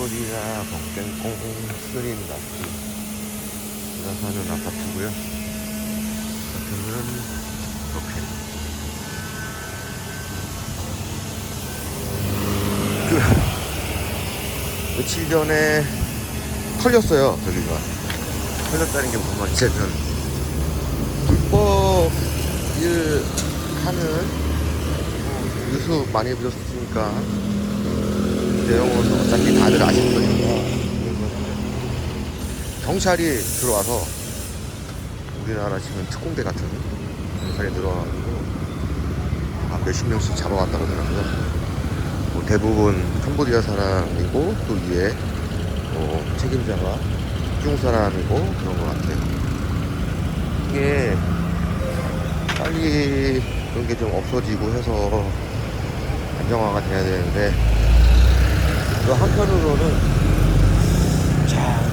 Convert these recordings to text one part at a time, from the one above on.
캄보디아 벙땡콩 스림다키 제가 사는 아파트고요. 아파트는 이렇게 며칠 전에 털렸어요. 저기가 털렸다는 게 무슨 말이냐면 불법 일 하는 뉴스 많이 보셨으니까 내용은 어차피 다들 아실 거니까 경찰이 들어와서 우리나라 지금 특공대 같은 경찰이 들어와가지고 몇십 명씩 잡아왔다 그러더라고요. 뭐 대부분 캄보디아 사람이고 또 위에 책임자가 중국 사람이고 그런 것 같아요. 이게 빨리 그런 게 좀 없어지고 해서 안정화가 돼야 되는데 또 한편으로는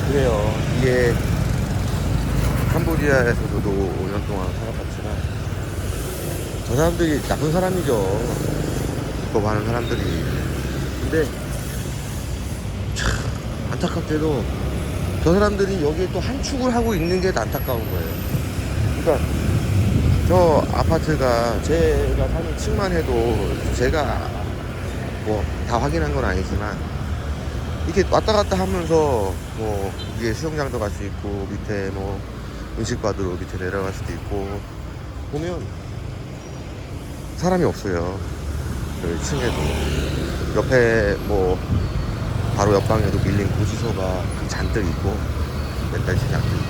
그래요. 이게 캄보디아에서도 5년 동안 살아봤지만 저 사람들이 나쁜 사람이죠. 불법하는 사람들이. 근데 참 안타깝게도 저 사람들이 여기에 또 한 축을 하고 있는 게 안타까운 거예요. 그러니까 저 아파트가 제가 사는 층만 해도 제가 뭐 다 확인한 건 아니지만 이렇게 왔다 갔다 하면서 뭐 위에 수영장도 갈 수 있고 밑에 뭐 음식 받으러 밑에 내려갈 수도 있고 보면 사람이 없어요. 그 층에도 옆에 뭐 바로 옆방에도 밀린 고지서가 잔뜩 있고 몇 달씩 잔뜩 있고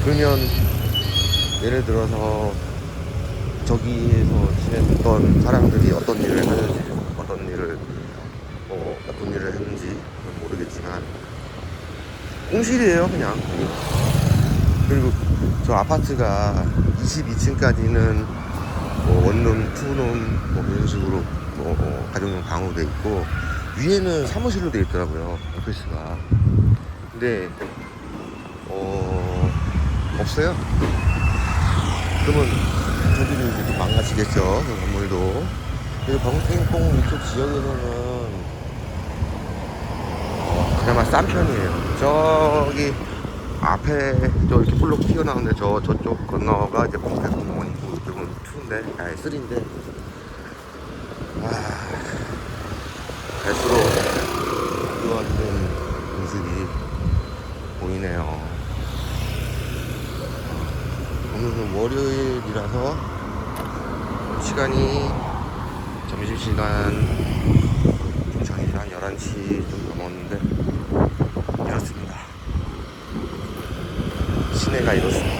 그러면 예를 들어서 저기에서 지냈던 사람들이 어떤 일을 하는지 어떤 일을 나쁜 일을 했는지 모르겠지만 공실이에요 그냥. 그리고 저 아파트가 22층까지는 원룸, 투룸 이런 식으로 가정용 방으로 돼 있고 위에는 사무실로 돼 있더라고요. 오피스가. 근데 없어요. 그러면 저기는 이제 좀 망가지겠죠. 그 건물도. 그리고 벙땡콩 이쪽 지역에서는 그나마 싼 편이에요. 저기 앞에 저 이렇게 블록 튀어나오는데 저쪽 건너가 이제 벙땡콩 공원이고 이쪽은 2인데 아니 3인데 갈수록 어두워지는 모습이 보이네요. 오늘은 월요일이라서 시간이 점심시간 좀 전이죠. 한 11시 좀 넘었는데 이렇습니다. 시내가 이렇습니다.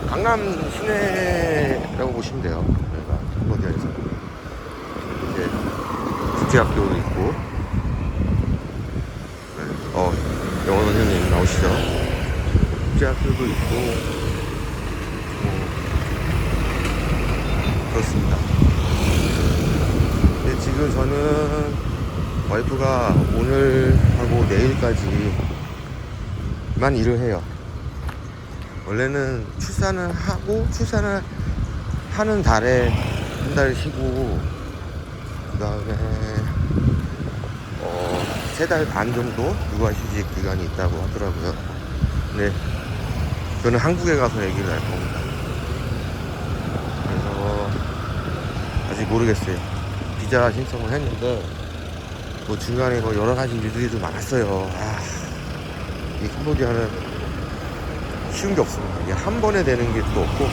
강남 시내라고 보시면 돼요. 여기가 캄보디아에서 이제 국제학교도 있고 영어 선생님 나오시죠. 국제학교도 있고 그렇습니다. 근데 지금 저는 와이프가 오늘하고 내일까지만 일을 해요. 원래는 출산을 하는 달에 한 달 쉬고 그 다음에 3달 반 정도 육아휴직 기간이 있다고 하더라고요. 근데 저는 한국에 가서 얘기를 할 겁니다. 그래서 아직 모르겠어요. 비자 신청을 했는데 뭐 중간에 뭐 여러 가지 일들이 좀 많았어요. 이 캄보디아는 쉬운 게 없습니다. 이게 한 번에 되는 게 또 없고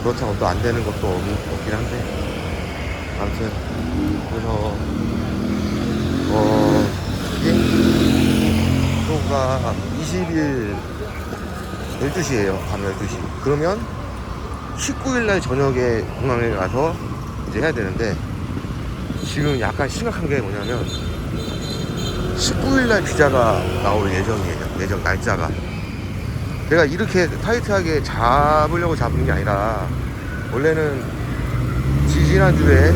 그렇다고 또 안 되는 것도 없긴 한데 아무튼 그래서 비행기표가 20일 12시에요. 밤 12시. 그러면 19일날 저녁에 공항에 가서 이제 해야 되는데 지금 약간 심각한 게 뭐냐면 19일날 비자가 나올 예정이에요. 예정 날짜가. 제가 이렇게 타이트하게 잡으려고 잡은 게 아니라 원래는 지지난주에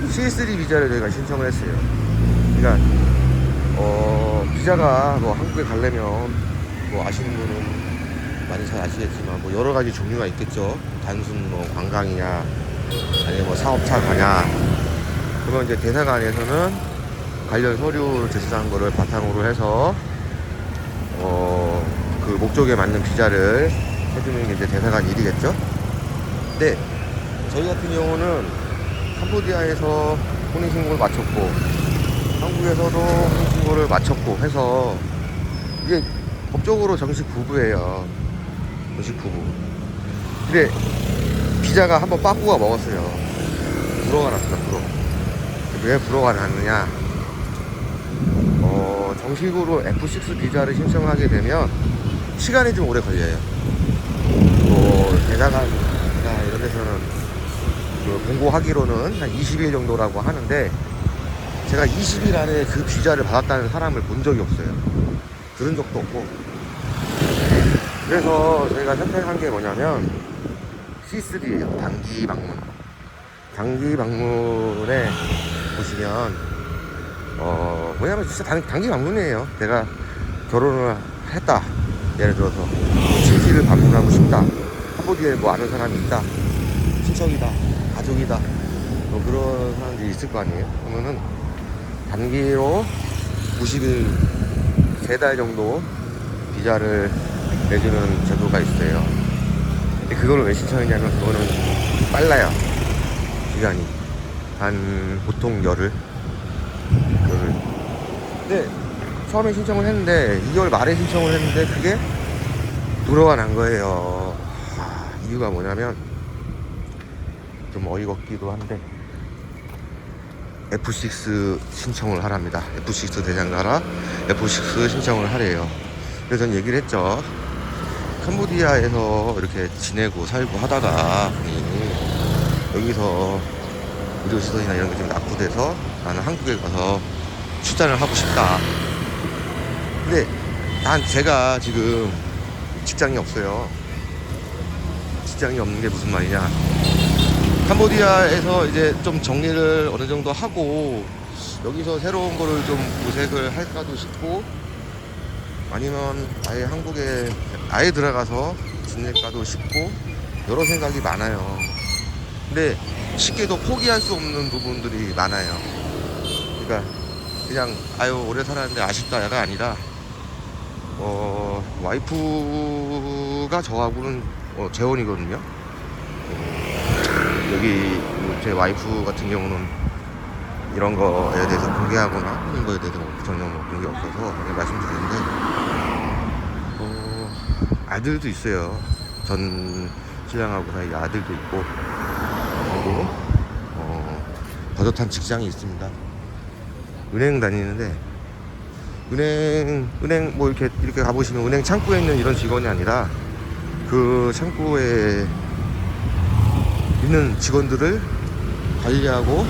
C3 비자를 저희가 신청을 했어요. 그러니까 비자가 뭐 한국에 가려면 뭐 아시는 분은 많이 잘 아시겠지만 뭐 여러 가지 종류가 있겠죠. 단순 뭐 관광이냐 아니면 뭐 사업차 가냐 그러면 이제 대사관에서는 관련 서류를 제출한 거를 바탕으로 해서 그 목적에 맞는 비자를 해주는 게 이제 대사관 일이겠죠. 근데 저희 같은 경우는 캄보디아에서 혼인신고를 마쳤고 한국에서도 혼인신고를 마쳤고 해서 이게 법적으로 정식 부부예요. 정식 부부. 근데 비자가 한번 빠꾸가 먹었어요. 불어가 났다. 불어. 왜 불어가 났느냐? 정식으로 F6 비자를 신청하게 되면 시간이 좀 오래 걸려요. 대사관이나 이런 데서는 그 공고하기로는 한 20일 정도라고 하는데 제가 20일 안에 그 비자를 받았다는 사람을 본 적이 없어요. 들은 적도 없고. 그래서 저희가 선택한 게 뭐냐면 C3예요. 단기 방문. 단기 방문에 보시면 뭐냐면 진짜 단기 방문이에요. 내가 결혼을 했다. 예를 들어서 친지를 방문하고 싶다. 캄보디아에 뭐 아는 사람이 있다. 친척이다. 가족이다. 뭐 그런 사람들이 있을 거 아니에요. 그러면은 단기로 90일 3달 정도 비자를 내주는 제도가 있어요. 근데 그거를 왜 신청했냐면 그거는 빨라요. 기간이 한 보통 열흘. 근데 처음에 신청을 했는데 2월 말에 신청을 했는데 그게 불어가 난 거예요. 이유가 뭐냐면 좀 어이가 없기도 한데 F6 신청을 하랍니다. F6 대장가라 F6 신청을 하래요. 그래서 전 얘기를 했죠. 캄보디아에서 이렇게 지내고 살고 하다가 여기서 의료시설이나 이런 게 좀 낙후돼서 나는 한국에 가서 출산을 하고 싶다. 근데 제가 지금 직장이 없어요. 직장이 없는 게 무슨 말이냐. 캄보디아에서 이제 좀 정리를 어느 정도 하고 여기서 새로운 거를 좀 모색을 할까도 싶고 아니면 아예 한국에 아예 들어가서 지낼까도 싶고 여러 생각이 많아요. 근데 쉽게도 포기할 수 없는 부분들이 많아요. 그러니까 그냥 오래 살았는데 아쉽다가 아니라 와이프가 저하고는 재혼이거든요. 여기 제 와이프 같은 경우는 이런 거에 대해서 공개하거나 하는 거에 대해서 전혀 그런 게 없어서 말씀드리는데 아들도 있어요. 전 신랑하고 사이 아들도 있고 그리고 버젓한 직장이 있습니다. 은행 다니는데 은행 뭐 이렇게 가보시면 은행 창구에 있는 이런 직원이 아니라 그 창구에 있는 직원들을 관리하고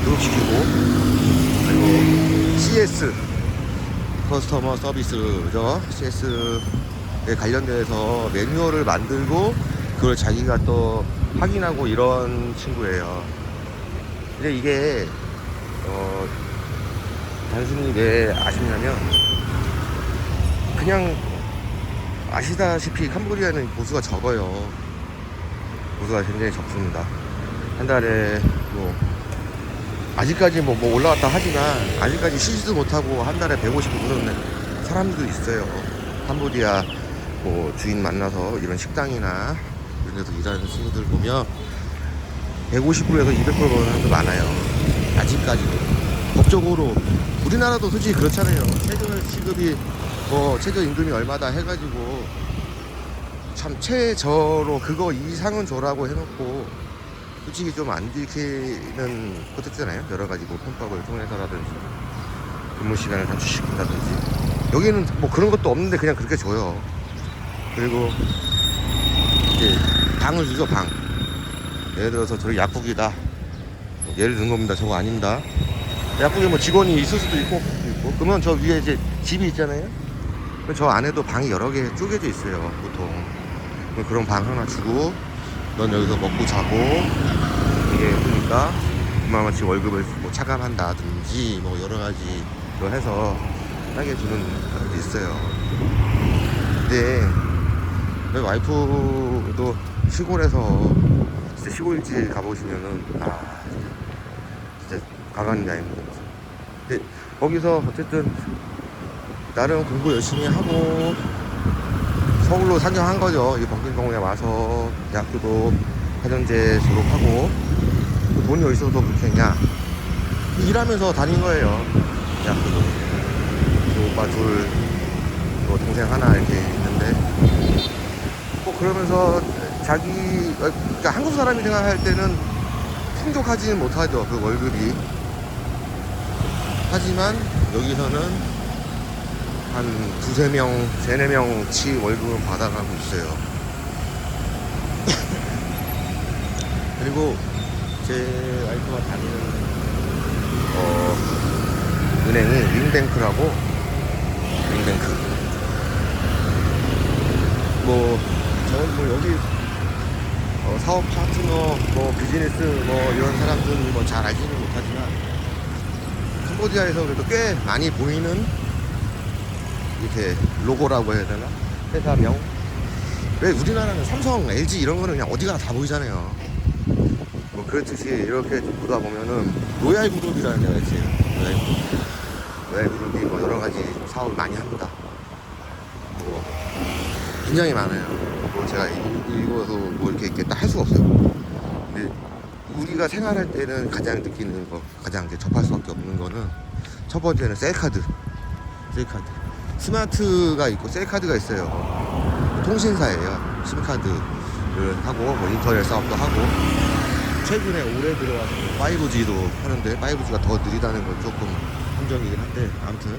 교육시키고 그리고 CS 커스터머 서비스죠. CS에 관련돼서 매뉴얼을 만들고 그걸 자기가 또 확인하고 이런 친구예요. 근데 이게 단순히 왜 아시냐면 그냥 아시다시피 캄보디아는 보수가 적어요. 보수가 굉장히 적습니다. 한 달에 뭐 아직까지 뭐 올라갔다 하지만 아직까지 쉬지도 못하고 한 달에 150 오는 사람들도 있어요. 캄보디아 뭐 주인 만나서 이런 식당이나 이런 데서 일하는 친구들 보면 150불에서 200불 버는 사람도 많아요. 아직까지도 법적으로 우리나라도 솔직히 그렇잖아요. 최저 시급이 뭐 최저 임금이 얼마다 해가지고 참 최저로 그거 이상은 줘라고 해놓고 솔직히 좀 안 지키는 것도 있잖아요. 여러 가지 뭐 편법을 통해서라든지 근무 시간을 단축시킨다든지 여기는 뭐 그런 것도 없는데 그냥 그렇게 줘요. 그리고 이제 방을 주죠. 방. 예를 들어서 저기 약국이다. 예를 든 겁니다. 저거 아닙니다. 약국에 뭐 직원이 있을 수도 있고 그러면 저 위에 이제 집이 있잖아요. 저 안에도 방이 여러 개 쪼개져 있어요. 보통 그런 방 하나 주고 넌 여기서 먹고 자고 이게 그러니까 그만같이 월급을 뭐 차감한다든지 뭐 여러 가지로 해서 싸게 주는 것도 있어요. 근데 저희 와이프도 시골에서 진짜 시골지 가보시면은 진짜 가관이 아닙니다. 근데 거기서 어쨌든 나름 공부 열심히 하고 서울로 상경한 거죠. 이 범균공원에 와서 대학교도 4년제 졸업하고 돈이 어디서 더 그렇게 했냐, 일하면서 다닌 거예요. 대학교도 오빠 둘, 동생 하나 이렇게 있는데 뭐 그러면서 그러니까 한국 사람이 생각할 때는 풍족하지는 못하죠, 그 월급이. 하지만 여기서는 한 두세 명, 세네 명치 월급을 받아가고 있어요. 그리고 제 와이프가 다니는 은행이 윙뱅크라고. 윙뱅크. 저는 여기 사업 파트너, 비즈니스 이런 분들은 잘 알지는 못하지만 캄보디아에서 그래도 꽤 많이 보이는 이렇게 로고라고 해야 되나? 회사명. 왜 우리나라는 삼성, LG 이런 거는 그냥 어디 가나 다 보이잖아요. 그렇듯이 이렇게 보다 보면은 로얄 그룹이라는 데가 있어요. 로얄 그룹이 여러 가지 사업을 많이 합니다. 굉장히 많아요. 제가 이거서 이렇게 딱 할 수가 없어요. 근데 우리가 생활할 때는 가장 느끼는 거, 가장 이제 접할 수밖에 없는 거는 첫 번째는 셀카드. 스마트가 있고 셀카드가 있어요. 통신사예요. 심카드를 하고 인터넷 사업도 하고, 최근에 올해 들어와서 5G도 하는데 5G가 더 느리다는 건 조금 함정이긴 한데, 아무튼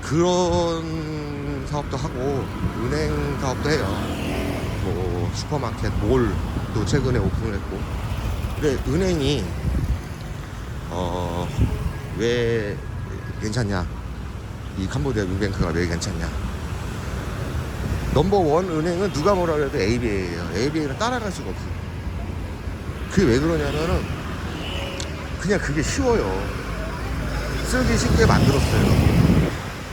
그런 사업도 하고 은행 사업도 해요. 슈퍼마켓, 몰도 최근에 오픈을 했고. 근데 은행이 왜 괜찮냐, 이 캄보디아 윙뱅크가 왜 괜찮냐. 넘버원 은행은 누가 뭐라 그래도 ABA예요. ABA는 따라갈 수가 없어요. 그게 왜 그러냐면은 그냥 그게 쉬워요. 쓰기 쉽게 만들었어요.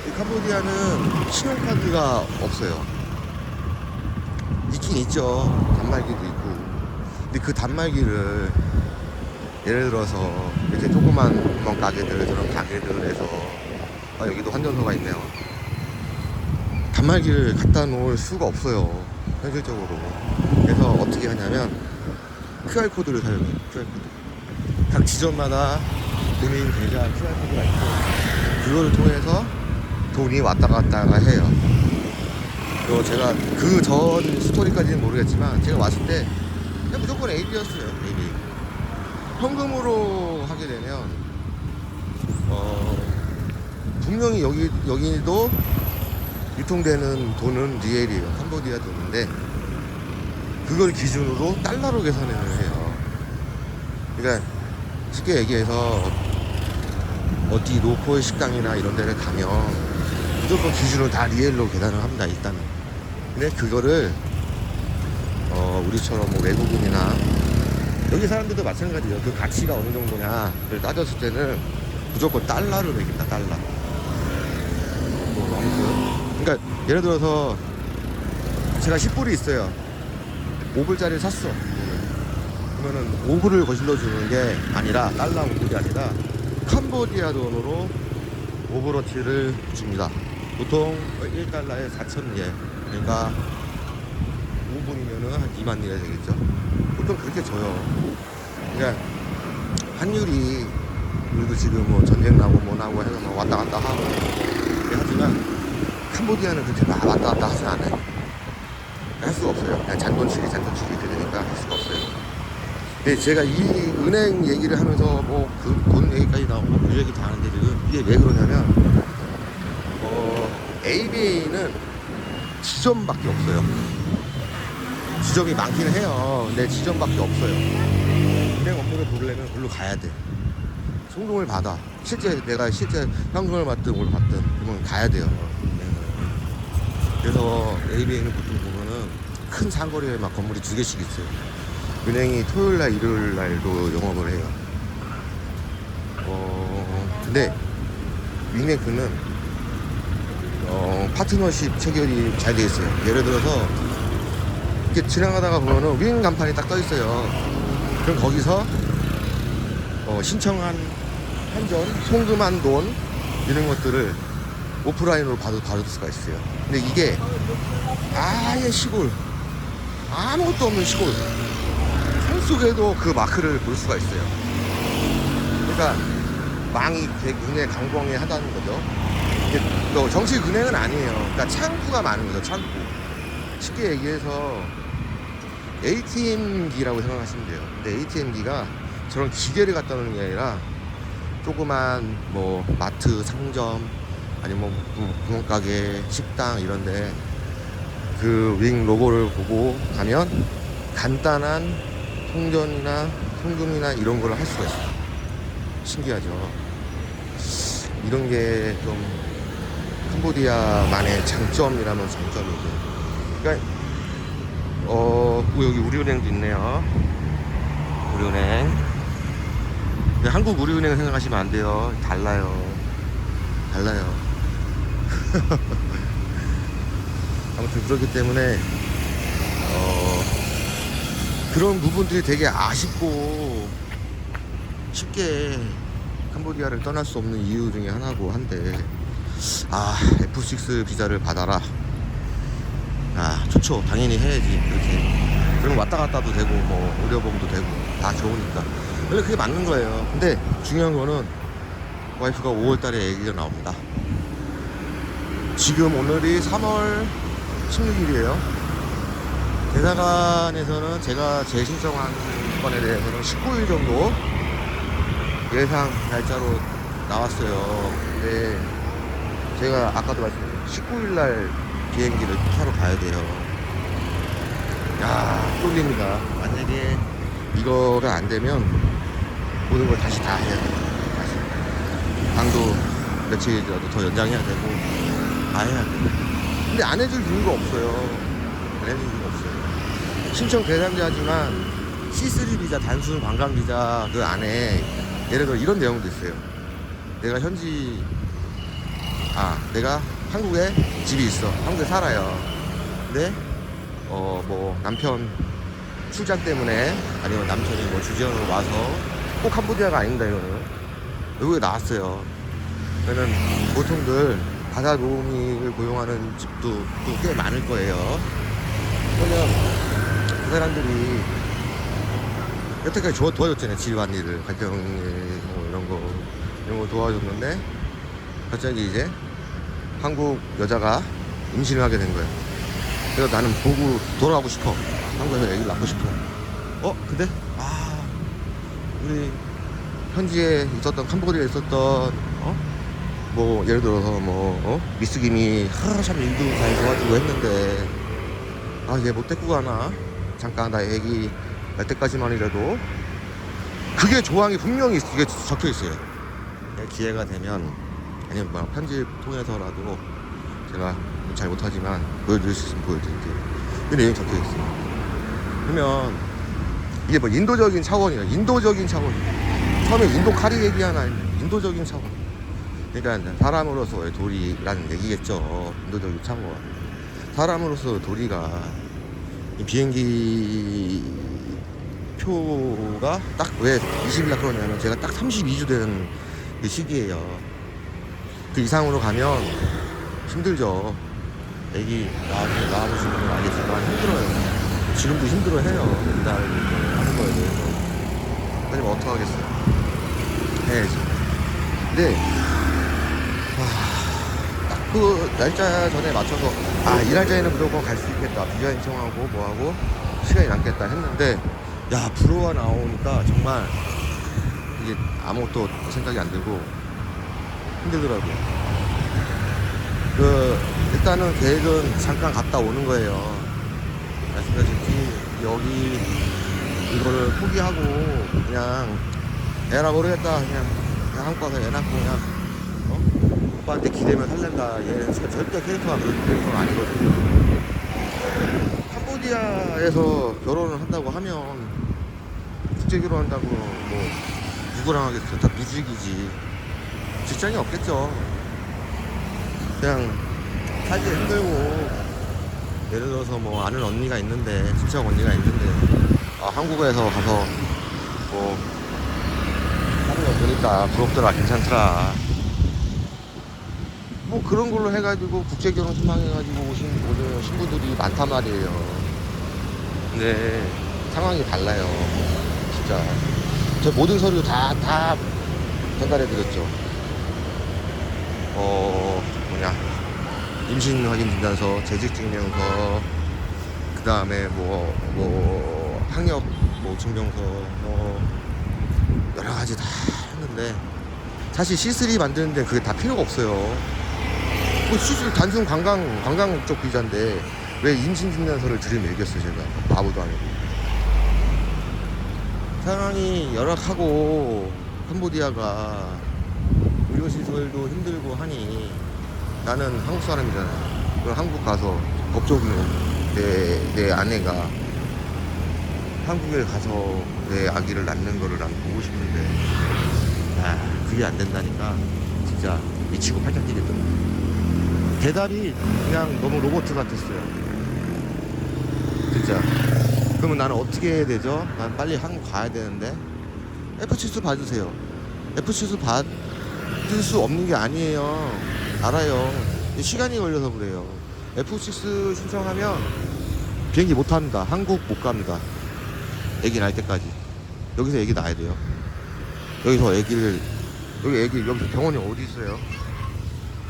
이 캄보디아는 신용카드가 없어요. 있긴 있죠. 단말기도 있고. 근데 그 단말기를 예를 들어서 이렇게 조그만 구멍 가게들, 저런 가게들에서 여기도 환전소가 있네요. 단말기를 갖다 놓을 수가 없어요, 현실적으로. 그래서 어떻게 하냐면 QR코드를 사용해요. QR코드. 각 지점마다 본인 계좌 QR코드가 있고, 그거를 통해서 돈이 왔다 갔다가 해요. 그리고 제가 그 전 스토리까지는 모르겠지만 제가 왔을 때 그냥 무조건 AB였어요. AB. 현금으로 하게 되면 분명히 여기도 유통되는 돈은 리엘이에요. 캄보디아 돈인데 그걸 기준으로 달러로 계산을 해요. 그러니까 쉽게 얘기해서 어디 로컬 식당이나 이런 데를 가면 무조건 기준으로 다 리엘로 계산을 합니다, 일단은. 근데 그거를 우리처럼 외국인이나 여기 사람들도 마찬가지예요. 그 가치가 어느 정도냐를 따졌을 때는 무조건 달러로 매긴다, 달러. 아무튼 그러니까 예를 들어서 제가 10불이 있어요. 5불짜리를 샀어. 그러면은 5불을 거실러 주는 게 아니라, 달러 5불이 아니라 캄보디아 돈으로 5불어치를 줍니다. 보통 1달러에 4,000예. 그러니까 5분이면은 한 2만 리가 되겠죠. 보통 그렇게 줘요. 그러니까 환율이 우리도 지금 전쟁 나고 나고 해서 왔다 갔다 하고 하지만 캄보디아는 그렇게 막 왔다 갔다 하진 않아요. 할 수가 없어요. 그냥 잔돈치기 이렇게 되니까 할 수가 없어요. 근데 제가 이 은행 얘기를 하면서 그 돈 얘기까지 나오고 그 얘기 다 하는데 지금 이게 왜 그러냐면 ABA는 지점밖에 없어요. 지점이 많기는 해요. 근데 지점밖에 없어요. 은행 업무를 보려면 그걸로 가야 돼. 송금을 받아. 내가 실제 현금을 받든 뭘 받든 그러면 가야 돼요. 그래서 ABA는 보통 보면은 큰 상거리에 막 건물이 2개씩 있어요. 은행이 토요일날 일요일날도 영업을 해요. 근데 윙뱅크는 파트너십 체결이 잘 돼 있어요. 예를 들어서 이렇게 지나가다가 보면은 윙 간판이 딱 떠 있어요. 그럼 거기서 신청한 한전, 송금한 돈 이런 것들을 오프라인으로 받을 수가 있어요. 근데 이게 아예 시골, 아무것도 없는 시골 산속에도 그 마크를 볼 수가 있어요. 그러니까 망이 굉장히 강경해 하다는 거죠. 이게 정식 은행은 아니에요. 그러니까 창구가 많은 거죠. 창구. 쉽게 얘기해서 ATM기라고 생각하시면 돼요. 근데 ATM기가 저런 기계를 갖다 놓는 게 아니라 조그만 뭐 마트, 상점, 아니면 뭐 구멍가게, 식당 이런데 그 윙 로고를 보고 가면 간단한 송전이나 송금이나 이런 걸 할 수가 있어요. 신기하죠. 이런 게 좀 캄보디아만의 장점이라면 장점이죠. 그러니까 여기 우리은행도 있네요. 우리은행. 한국 우리은행 생각하시면 안 돼요. 달라요. 아무튼 그렇기 때문에 그런 부분들이 되게 아쉽고 쉽게 캄보디아를 떠날 수 없는 이유 중에 하나고 한데, F6 비자를 받아라. 좋죠. 당연히 해야지. 그렇게. 그럼 왔다 갔다도 되고, 뭐, 의료보험도 되고, 다 좋으니까. 원래 그게 맞는 거예요. 근데 중요한 거는 와이프가 5월 달에 아기가 나옵니다. 지금 오늘이 3월 16일이에요. 대사관에서는 제가 재신청한 건에 대해서는 19일 정도 예상 날짜로 나왔어요. 근데 제가 아까도 말씀드렸죠. 19일날 비행기를 타러 가야 돼요. 쫄립니다. 만약에 이거가 안 되면 모든 걸 다시 다 해야 돼요. 다시. 방도 며칠이라도 더 연장해야 되고 다 해야 돼요. 근데 안 해줄 이유가 없어요. 안 해줄 이유가 없어요. 신청 대상자지만 C3 비자, 단순 관광 비자 그 안에 예를 들어 이런 내용도 있어요. 내가 내가 한국에 집이 있어. 한국에 살아요. 근데 뭐 남편 출장 때문에 아니면 남편이 뭐 주재원으로 와서 꼭 캄보디아가 아닙니다. 이거는 외국에 나왔어요. 그러면 보통들 바다 노무미를 고용하는 집도 또 꽤 많을 거예요. 그러면 그 사람들이 여태까지 도와줬잖아요. 집안일을, 가정일 뭐 이런 거 도와줬는데 갑자기 이제 한국 여자가 임신을 하게 된 거예요. 그래서 나는 보고 돌아가고 싶어. 한국에서 애기를 낳고 싶어. 근데 우리 현지에 있었던, 캄보디아에 있었던 뭐 예를 들어서 미스 김이 참 일도 잘 도와주고 했는데 얘 못 데리고 가나? 잠깐 나 애기 날 때까지만이라도. 그게 조항이 분명히 이게 적혀 있어요. 기회가 되면 아니면 뭐 편집 통해서라도 제가 잘 못하지만 보여드릴 수 있으면 보여드릴게요. 그 내용이 적혀 있어요. 그러면 이게 뭐 인도적인 차원이에요. 인도적인 차원. 처음에 인도 카리 얘기하나 아니면 인도적인 차원. 그러니까 사람으로서의 도리라는 얘기겠죠. 인도적인 차원. 사람으로서 도리가 이 비행기 표가 딱 왜 20일날 그러냐면 제가 딱 32주 되는 그 시기예요. 그 이상으로 가면 힘들죠. 애기 낳아보시는 건 알겠지만 힘들어요. 지금도 힘들어해요. 맨날 하는 거에 대해서. 하지만 어떡하겠어요. 해야지. 근데 딱 그 날짜 전에 맞춰서 이 날짜에는 무조건 갈 수 있겠다. 비자 신청하고 뭐하고 시간이 남겠다 했는데 불어가 나오니까 정말 이게 아무것도 생각이 안 들고 힘들더라고요. 일단은 계획은 잠깐 갔다 오는 거예요. 말씀드렸듯이 여기 이거를 포기하고 그냥 애라 모르겠다. 그냥 한국 가서 애 낳고 그냥 오빠한테 기대면 살랜다. 얘는 절대 캐릭터가 그런 캐릭터가 아니거든요. 캄보디아에서 결혼을 한다고 하면 국제 결혼한다고 뭐 누구랑 하겠어? 다 무직이지. 직장이 없겠죠. 그냥 살기 힘들고 예를 들어서 뭐 아는 언니가 있는데, 친척 언니가 있는데, 한국에서 가서 뭐 하는 거 보니까 부럽더라, 괜찮더라. 뭐 그런 걸로 해가지고 국제결혼 희망해가지고 오신 신부들이 많단 말이에요. 근데 상황이 달라요. 진짜 제 모든 서류 다 전달해드렸죠. 임신 확인 진단서, 재직 증명서, 그 다음에 뭐 학력 뭐 증명서, 여러 가지 다 했는데 사실 C3 만드는데 그게 다 필요가 없어요. 뭐 C3 단순 관광 쪽 비자인데 왜 임신 진단서를 들이밀겠어요, 제가. 바보도 아니고. 상황이 열악하고 캄보디아가 의료시설도 힘들고 하니 나는 한국 사람이잖아요. 그럼 한국 가서 법적으로 내 아내가 한국에 가서 내 아기를 낳는 거를 난 보고 싶은데 그게 안 된다니까 진짜 미치고 팔짝 뛰겠더라고요. 대답이 그냥 너무 로봇 같았어요. 진짜. 그러면 나는 어떻게 해야 되죠? 난 빨리 한국 가야 되는데 F7수 받으세요. F7수 받을 수 없는 게 아니에요. 알아요. 시간이 걸려서 그래요. F6 신청하면 비행기 못 합니다. 한국 못 갑니다. 애기 낳을 때까지. 여기서 애기 낳아야 돼요. 여기서 여기서 병원이 어디 있어요?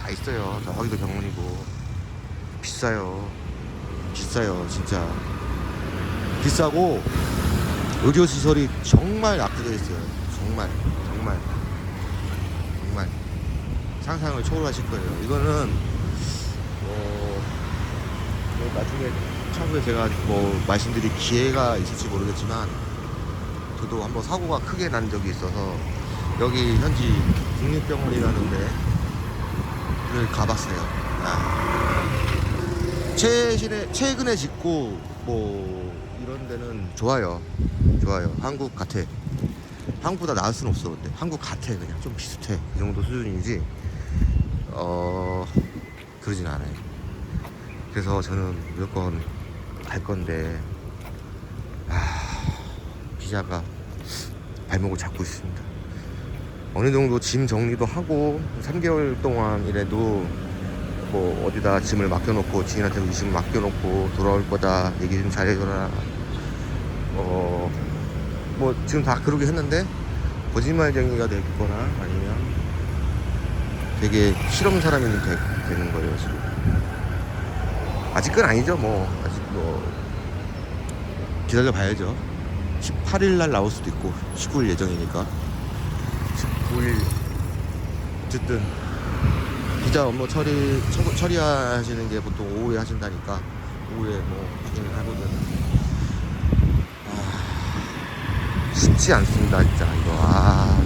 다 있어요. 저기도 병원이고. 비싸요. 진짜. 비싸고 의료시설이 정말 악화되어 있어요. 정말 상상을 초월하실 거예요. 이거는 나중에 차후에 제가 뭐 말씀드릴 기회가 있을지 모르겠지만 저도 한번 사고가 크게 난 적이 있어서 여기 현지 국립병원이라는 데를 가봤어요. 최근에 짓고 뭐 이런 데는 좋아요. 한국 같아. 한국보다 나을 수는 없어. 근데 한국 같아. 그냥 좀 비슷해. 이 정도 수준이지 그러진 않아요. 그래서 저는 무조건 갈 건데 비자가 발목을 잡고 있습니다. 어느 정도 짐 정리도 하고 3개월 동안 이래도 뭐 어디다 짐을 맡겨놓고 지인한테 짐을 맡겨놓고 돌아올 거다 얘기 좀 잘해줘라. 뭐 지금 다 그러게 했는데 거짓말쟁이가 되거나 아니면 되게 실험 사람이 되는 거예요 지금. 아직은 아니죠. 뭐 아직 뭐 기다려 봐야죠. 18일 날 나올 수도 있고 19일 예정이니까 19일 어쨌든 비자 업무 처리하시는 게 보통 오후에 하신다니까 오후에 뭐 진행하거든. 쉽지 않습니다 진짜 이거.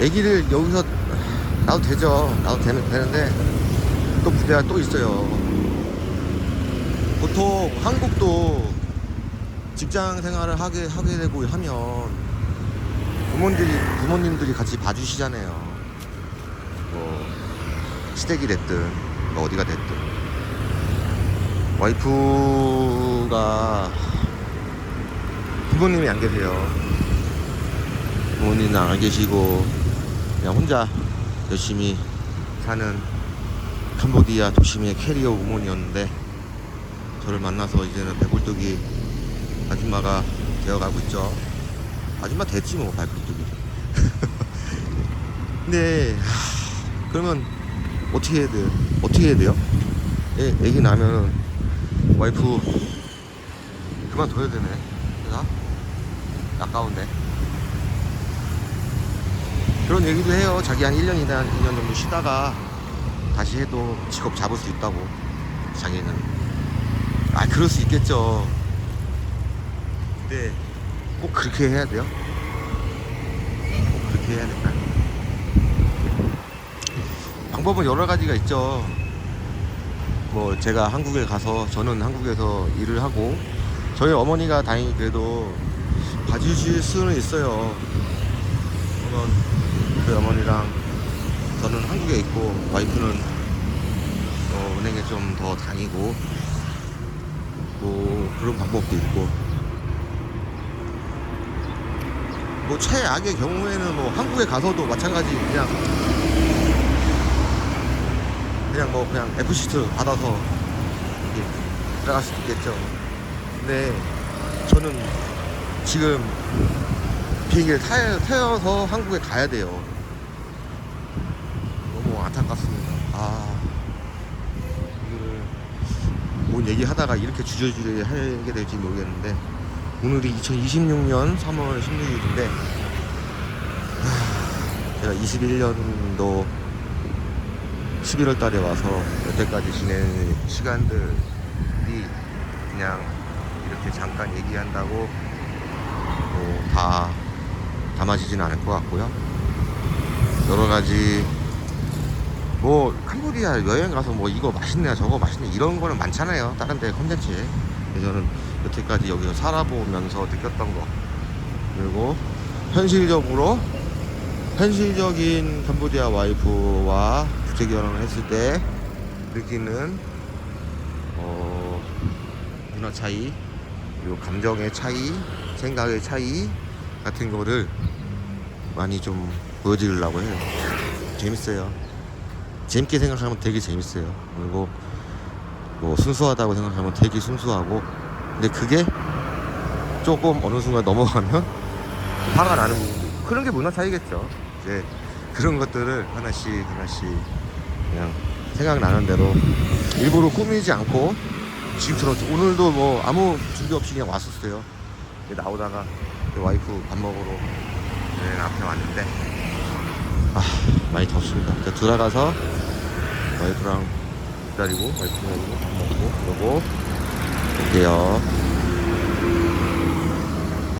애기를 여기서 나도 되죠. 나도 되는데 또 부대가 또 있어요. 보통 한국도 직장 생활을 하게 되고 하면 부모님들이 같이 봐주시잖아요. 뭐 시댁이 됐든 뭐 어디가 됐든 와이프가 부모님이 안 계세요. 부모님은 안 계시고 그냥 혼자 열심히 사는 캄보디아 도심의 캐리어 우먼이었는데 저를 만나서 이제는 배불뚝이 아줌마가 되어가고 있죠. 아줌마 됐지 뭐 발불뚝이. 근데 그러면 어떻게 해야 돼요? 애기 나면은 와이프 그만둬야 되네. 그래서 아까운데 그런 얘기도 해요. 자기 한 1년이나 2년 정도 쉬다가 다시 해도 직업 잡을 수 있다고. 자기는 그럴 수 있겠죠. 근데 꼭 그렇게 해야 돼요? 꼭 그렇게 해야 될까요? 방법은 여러 가지가 있죠. 뭐 제가 한국에 가서 저는 한국에서 일을 하고 저희 어머니가 다행히 그래도 봐주실 수는 있어요. 물론 그 어머니랑 저는 한국에 있고 와이프는 은행에 좀 더 다니고 뭐 그런 방법도 있고, 뭐 최악의 경우에는 뭐 한국에 가서도 마찬가지 그냥 뭐 그냥 FC트 받아서 이렇게 들어갈 수도 있겠죠. 근데 저는 지금 비행기를 타여서 한국에 가야 돼요. 너무 안타깝습니다. 이거를 뭔 얘기하다가 이렇게 주저주저 하게 될지 모르겠는데, 오늘이 2026년 3월 16일인데 제가 21년도 11월 달에 와서 여태까지 지낸 시간들이 그냥 이렇게 잠깐 얘기한다고 다 담아지지는 않을 것 같고요. 여러 가지 뭐 캄보디아 여행 가서 뭐 이거 맛있네 저거 맛있네 이런 거는 많잖아요, 다른 데 콘텐츠에. 그래서 저는 여태까지 여기서 살아보면서 느꼈던 거, 그리고 현실적인 캄보디아 와이프와 국제 결혼을 했을 때 느끼는 문화 차이, 그리고 감정의 차이, 생각의 차이 같은 거를 많이 좀 보여드리려고 해요. 재밌어요. 재밌게 생각하면 되게 재밌어요. 그리고 뭐 순수하다고 생각하면 되게 순수하고, 근데 그게 조금 어느 순간 넘어가면 화가 나는 부분, 그런 게 문화 차이겠죠. 이제 그런 것들을 하나씩 그냥 생각나는 대로 일부러 꾸미지 않고, 지금처럼 오늘도 뭐 아무 준비 없이 그냥 왔었어요. 나오다가 와이프 밥 먹으러 앞에 왔는데 많이 덥습니다. 들어가서 와이프랑 기다리고 밥 먹고 그러고 올게요.